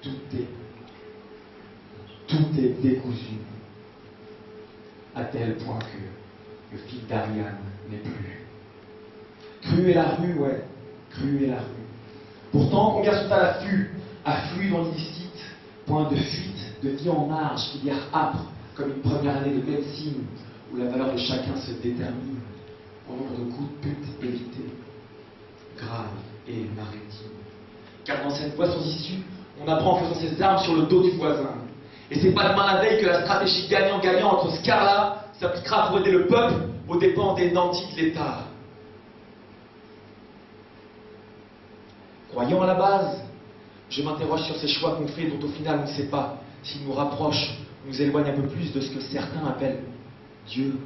tout est décousu, à tel point que le fil d'Ariane n'est plus. Crue est la rue, ouais, crue est la rue. Pourtant, combien sont à l'affût, afflux dans l'illicite, point de fuite, de vie en marge, filière âpre, comme une première année de médecine, où la valeur de chacun se détermine, au nombre de coups de pute évités, grave et maritime. Car dans cette voie sans issue, on apprend en faisant ses armes sur le dos du voisin. Et c'est pas demain la veille que la stratégie gagnant-gagnant entre ce quart-là s'appliquera pour aider le peuple aux dépens des nantis de l'État. Croyant à la base, je m'interroge sur ces choix qu'on fait dont au final on ne sait pas s'ils nous rapprochent, nous éloignent un peu plus de ce que certains appellent Dieu.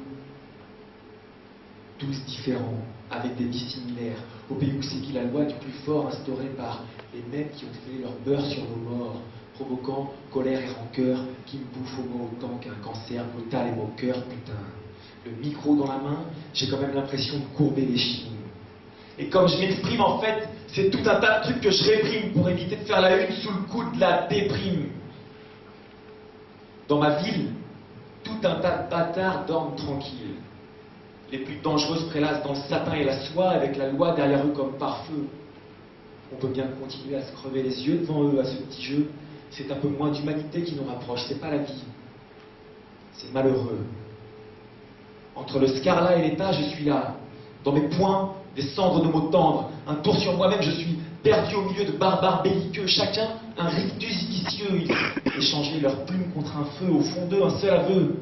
Tous différents, avec des dissimilaires, au pays où sévit la loi du plus fort instaurée par les mêmes qui ont fait leur beurre sur nos morts, provoquant colère et rancœur qui me bouffent au moins autant qu'un cancer brutal et moqueur, putain. Le micro dans la main, j'ai quand même l'impression de courber les chines. Et comme je m'exprime, en fait, c'est tout un tas de trucs que je réprime pour éviter de faire la une sous le coup de la déprime. Dans ma ville, tout un tas de bâtards dorment tranquilles. Les plus dangereux se prélassent dans le sapin et la soie, avec la loi derrière eux comme pare-feu. On peut bien continuer à se crever les yeux devant eux à ce petit jeu. C'est un peu moins d'humanité qui nous rapproche, c'est pas la vie. C'est malheureux. Entre le scarlat et l'état, je suis là. Dans mes poings, des cendres de mots tendres. Un tour sur moi-même, je suis perdu au milieu de barbares belliqueux. Chacun un rictus vicieux. Ils échangeaient leurs plumes contre un feu. Au fond d'eux, un seul aveu.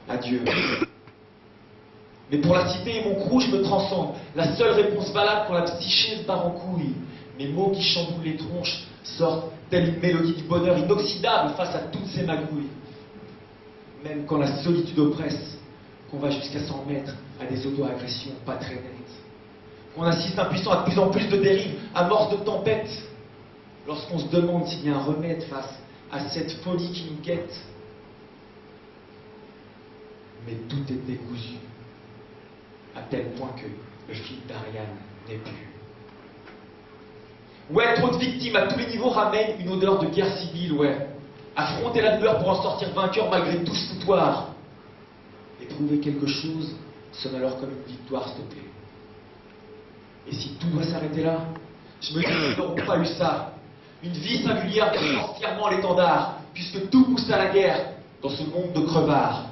Adieu. Mais pour la cité et mon crew, je me transcende. La seule réponse valable quand la psyché se barre en couille. Mes mots qui chamboulent les tronches sortent telle une mélodie du bonheur inoxydable face à toutes ces magouilles. Même quand la solitude oppresse, qu'on va jusqu'à s'en mettre à des auto-agressions pas très nettes. Qu'on assiste impuissant à de plus en plus de dérives, amorce de tempêtes. Lorsqu'on se demande s'il y a un remède face à cette folie qui nous guette. Mais tout est décousu, à tel point que le fil d'Ariane n'est plus. Ouais, trop de victimes à tous les niveaux ramènent une odeur de guerre civile, ouais. Affronter la douleur pour en sortir vainqueur malgré tout ce foutoir. Et trouver quelque chose sonne alors comme une victoire stoppée. Et si tout doit s'arrêter là, je me dis qu'ils n'auront pas eu ça. Une vie singulière qui porte fièrement l'étendard, puisque tout pousse à la guerre dans ce monde de crevards.